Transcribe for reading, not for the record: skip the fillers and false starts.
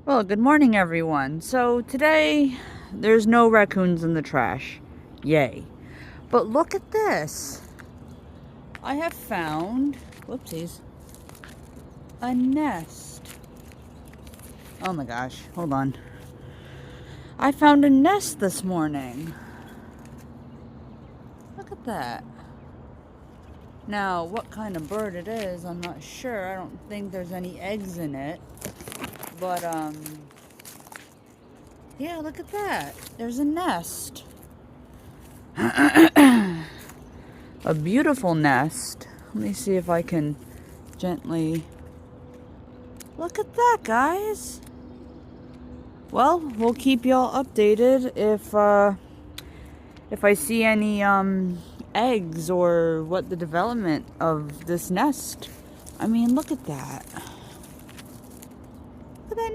Well, good morning, everyone. So today, there's no raccoons in the trash. Yay. But look at this. I have found, whoopsies, a nest. Oh my gosh, hold on. I found a nest this morning. Look at that. Now, what kind of bird it is, I'm not sure. I don't think there's any eggs in it. But, yeah, look at that. There's a nest. A beautiful nest. Let me see if I can gently... Look at that, guys. Well, we'll keep y'all updated if I see any eggs or what the development of this nest. I mean, look at that. Look at that